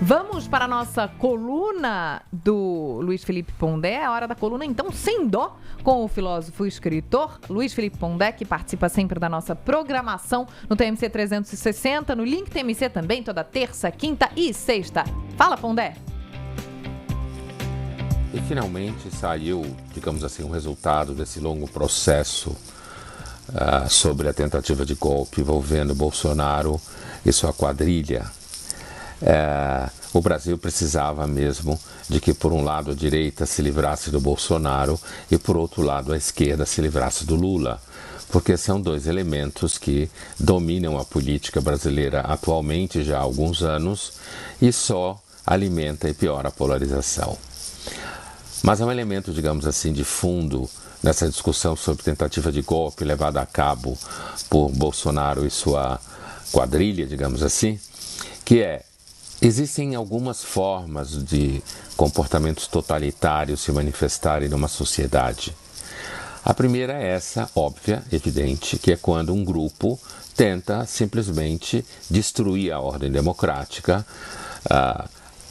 Vamos para a nossa coluna do Luiz Felipe Pondé, a hora da coluna, então, Sem Dó, com o filósofo e escritor Luiz Felipe Pondé, que participa sempre da nossa programação no TMC 360, no Link TMC também, toda terça, quinta e sexta. Fala, Pondé! E finalmente saiu, digamos assim, o resultado desse longo processo sobre a tentativa de golpe envolvendo Bolsonaro e sua quadrilha. O Brasil precisava mesmo de que, por um lado, a direita se livrasse do Bolsonaro e, por outro lado, a esquerda se livrasse do Lula, porque são dois elementos que dominam a política brasileira atualmente já há alguns anos e só alimenta e piora a polarização. Mas é um elemento, digamos assim, de fundo nessa discussão sobre tentativa de golpe levada a cabo por Bolsonaro e sua quadrilha, digamos assim, que existem algumas formas de comportamentos totalitários se manifestarem numa sociedade. A primeira é essa, óbvia, evidente, que é quando um grupo tenta simplesmente destruir a ordem democrática,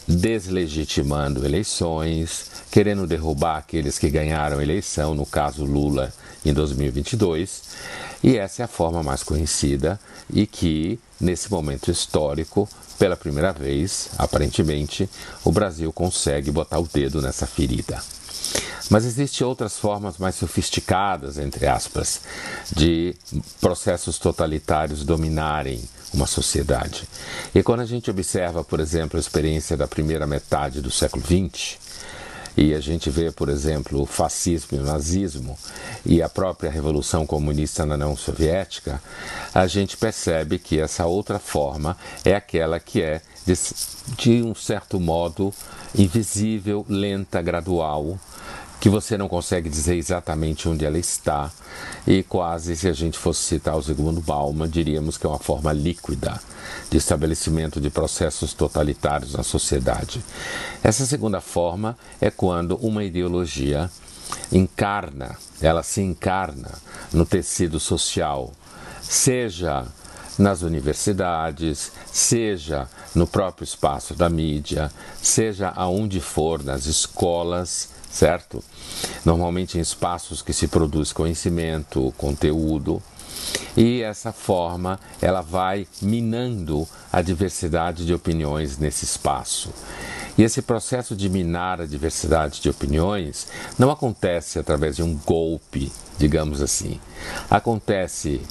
deslegitimando eleições, querendo derrubar aqueles que ganharam a eleição, no caso Lula em 2022, e essa é a forma mais conhecida e que, nesse momento histórico, pela primeira vez, aparentemente, o Brasil consegue botar o dedo nessa ferida. Mas existem outras formas mais sofisticadas, entre aspas, de processos totalitários dominarem uma sociedade. E quando a gente observa, por exemplo, a experiência da primeira metade do século XX, e a gente vê, por exemplo, o fascismo e o nazismo e a própria Revolução Comunista na União Soviética, a gente percebe que essa outra forma é aquela que é, de um certo modo, invisível, lenta, gradual, que você não consegue dizer exatamente onde ela está, e quase, se a gente fosse citar o Zygmunt Bauman, diríamos que é uma forma líquida de estabelecimento de processos totalitários na sociedade. Essa segunda forma é quando uma ideologia ela se encarna no tecido social, seja nas universidades, seja no próprio espaço da mídia, seja aonde for, nas escolas, certo? Normalmente em espaços que se produz conhecimento, conteúdo, e essa forma ela vai minando a diversidade de opiniões nesse espaço. E esse processo de minar a diversidade de opiniões não acontece através de um golpe, digamos assim. Acontece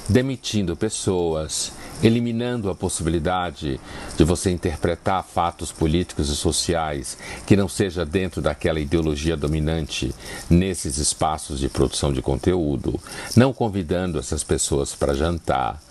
demitindo pessoas, eliminando a possibilidade de você interpretar fatos políticos e sociais que não seja dentro daquela ideologia dominante nesses espaços de produção de conteúdo, não convidando essas pessoas para jantar,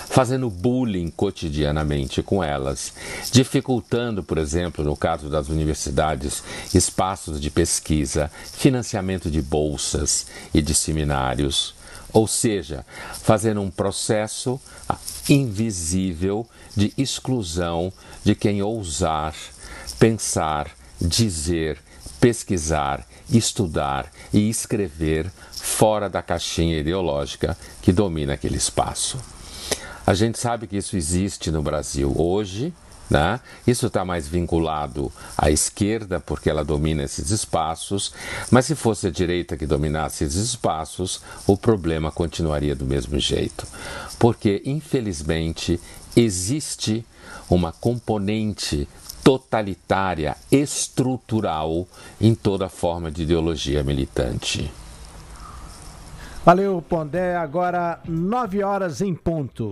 fazendo bullying cotidianamente com elas, dificultando, por exemplo, no caso das universidades, espaços de pesquisa, financiamento de bolsas e de seminários, ou seja, fazendo um processo invisível de exclusão de quem ousar pensar, dizer, pesquisar, estudar e escrever fora da caixinha ideológica que domina aquele espaço. A gente sabe que isso existe no Brasil hoje, né? Isso está mais vinculado à esquerda, porque ela domina esses espaços, mas se fosse a direita que dominasse esses espaços, o problema continuaria do mesmo jeito. Porque, infelizmente, existe uma componente totalitária, estrutural, em toda forma de ideologia militante. Valeu, Pondé. Agora 9 horas em ponto.